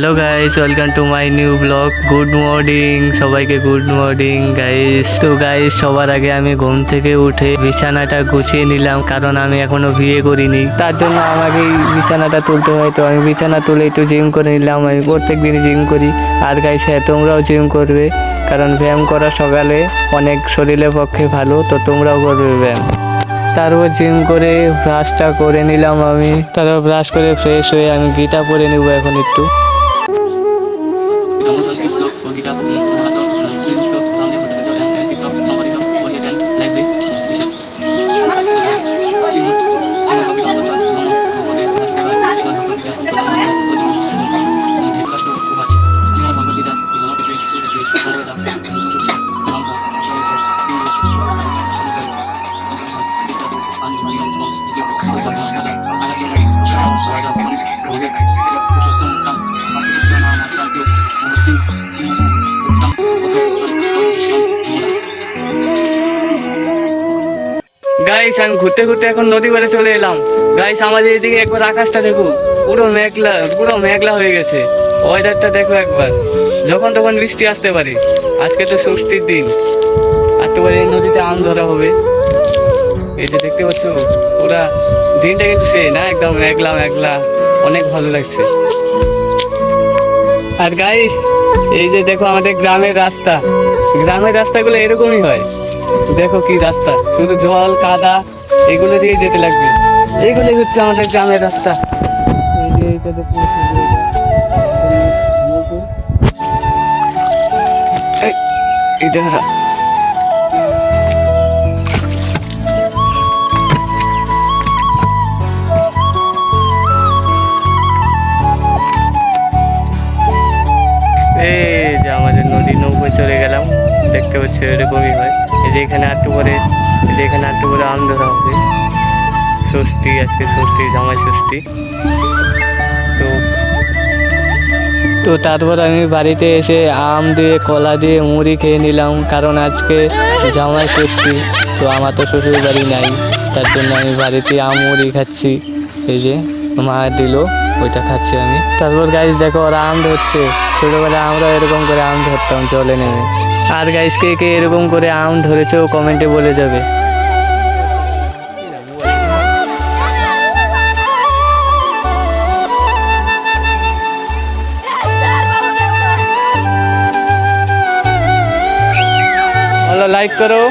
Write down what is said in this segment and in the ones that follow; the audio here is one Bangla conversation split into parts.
Hello guys, welcome to my new blog. Good morning সবাইকে, গুড মর্নিং গাইস। তো গাইস, সবার আগে আমি ঘুম থেকে উঠে বিছানাটা গুছিয়ে নিলাম, কারণ আমি এখনো বিয়ে করিনি, তার জন্য আমাকে বিছানাটা তুলতে হয়। তো আমি বিছানা তুলে একটু জিম করে নিলাম। আমি প্রত্যেক দিনই জিম করি। আর গাইস, হ্যাঁ, তোমরাও জিম করবে, কারণ ব্যায়াম করা সকালে অনেক শরীরের পক্ষে ভালো। তো তোমরাও করবে ব্যায়াম। তারপর জিম করে ব্রাশটা করে নিলাম আমি। তারপর ব্রাশ করে ফ্রেশ হয়ে আমি গীতা পড়ে নেবো এখন একটু। গাইস, আমি ঘুরতে ঘুরতে এখন নদী পাড়ে চলে এলাম। গাইস, আমাদের এদিকে একবার আকাশটা দেখো, পুরো মেঘলা হয়ে গেছে। ওয়েদারটা দেখো একবার, যখন তখন বৃষ্টি আসতে পারে। আজকে তো ষষ্ঠীর দিন, আসতে পারে এই নদীতে আম ধরা হবে। এই যে দেখতে পাচ্ছ, পুরা দিনটা কিন্তু সেই না, একদম মেঘলা মেঘলা, অনেক ভালো লাগছে। আর গাইস, এই যে দেখো আমাদের গ্রামের রাস্তাগুলো এরকমই হয়। দেখো কি রাস্তা, শুধু জল কাদা এগুলো দিয়ে যেতে লাগবে। এইগুলোই হচ্ছে আমাদের গ্রামের রাস্তা। এই যে এইটা দেখো, এটা এই যে আমাদের নদী, নৌকোয় চলে গেলাম। দেখতে পাচ্ছি এরকমই হয়। এই যে এখানে একটু পরে আম ধরা হবে। ষষ্ঠী আজকে, ষষ্ঠী, জামাই ষষ্ঠী। তো তারপর আমি বাড়িতে এসে আম দিয়ে কলা দিয়ে মুড়ি খেয়ে নিলাম, কারণ আজকে জামাই ষষ্ঠী। তো আমার তো শ্বশুর বাড়ি নাই, তার জন্য আমি বাড়িতে আম মুড়ি খাচ্ছি। এই যে মা দিল, ওইটা খাচ্ছি আমি। তারপর গাইস দেখো, ওরা আম ধরছে। ছোটবেলায় আমরা এরকম করে আম ধরতাম জলে নেমে। আর গাইস, কে কে এরকম করে আম ধরেছো কমেন্টে বলে যাবে। ভালো লাইক করো,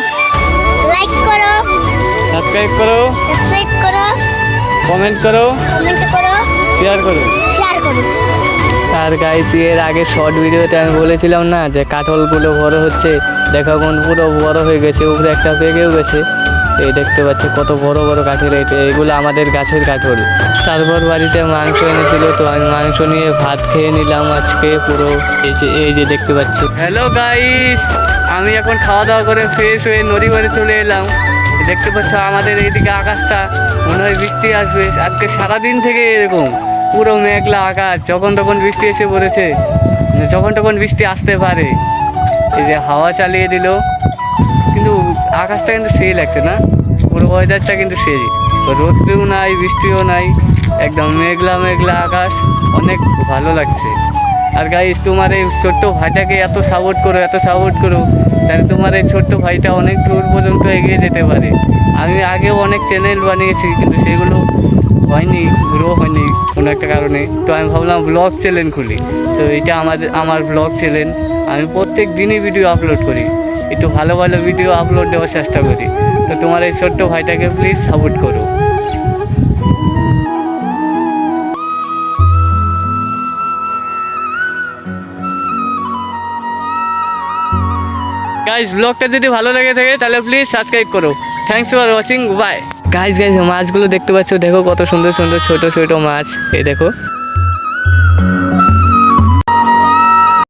সাবস্ক্রাইব করো, কমেন্ট করো, শেয়ার করো। আর গাইস, এর আগে শর্ট ভিডিওতে আমি বলেছিলাম না যে কাঠলগুলো বড় হচ্ছে। দেখো এখন পুরো বড় হয়ে গেছে, উপরে একটা পেকেও গেছে। এই দেখতে পাচ্ছি কত বড় বড় কাঠের। এইগুলো আমাদের গাছের কাঠল। তারপর বাড়িতে মাংস এনেছিল, তো আমি মাংস নিয়ে ভাত খেয়ে নিলাম আজকে পুরো। এই যে দেখতে পাচ্ছি। হ্যালো গাইস, আমি এখন খাওয়া দাওয়া করে ফ্রেশ হয়ে নদী বাড়ি চলে এলাম। দেখতে পাচ্ছ আমাদের এইদিকে আকাশটা, মনে হয় বৃষ্টি আসবে। আজকে সারাদিন থেকে এরকম পুরো মেঘলা আকাশ, যখন তখন বৃষ্টি এসে পড়েছে, যখন তখন বৃষ্টি আসতে পারে। এই যে হাওয়া চালিয়ে দিল, কিন্তু আকাশটা কিন্তু সেই লাগছে না, পুরো ওয়েদারটা কিন্তু সেই। রোদ্রও নাই, বৃষ্টিও নাই, একদম মেঘলা মেঘলা আকাশ, অনেক ভালো লাগছে। আর গাইস, তোমার এই ছোট্ট ভাইটাকে এত সাপোর্ট করো, তাহলে তোমার এই ছোট্ট ভাইটা অনেক দূর পর্যন্ত এগিয়ে যেতে পারে। আমি আগেও অনেক চ্যানেল বানিয়েছি, কিন্তু সেগুলো হয়নি, গ্রো হয়নি কোনো একটা কারণে। তো আমি ভাবলাম ব্লগ চ্যানেল খুলি। তো এটা আমার ব্লগ চ্যানেল। আমি প্রত্যেক দিনই ভিডিও আপলোড করি, একটু ভালো ভালো ভিডিও আপলোড দেওয়ার চেষ্টা করি। তো তোমার এই ছোট্ট ভাইটাকে প্লিজ সাপোর্ট করো। গাইস, ব্লগটা যদি ভালো লেগে থাকে তাহলে প্লিজ সাবস্ক্রাইব করো। Thanks for watching, bye. Guys, মাছগুলো দেখতে পাচ্ছ, দেখো কত সুন্দর সুন্দর ছোট ছোট মাছ। এই দেখো।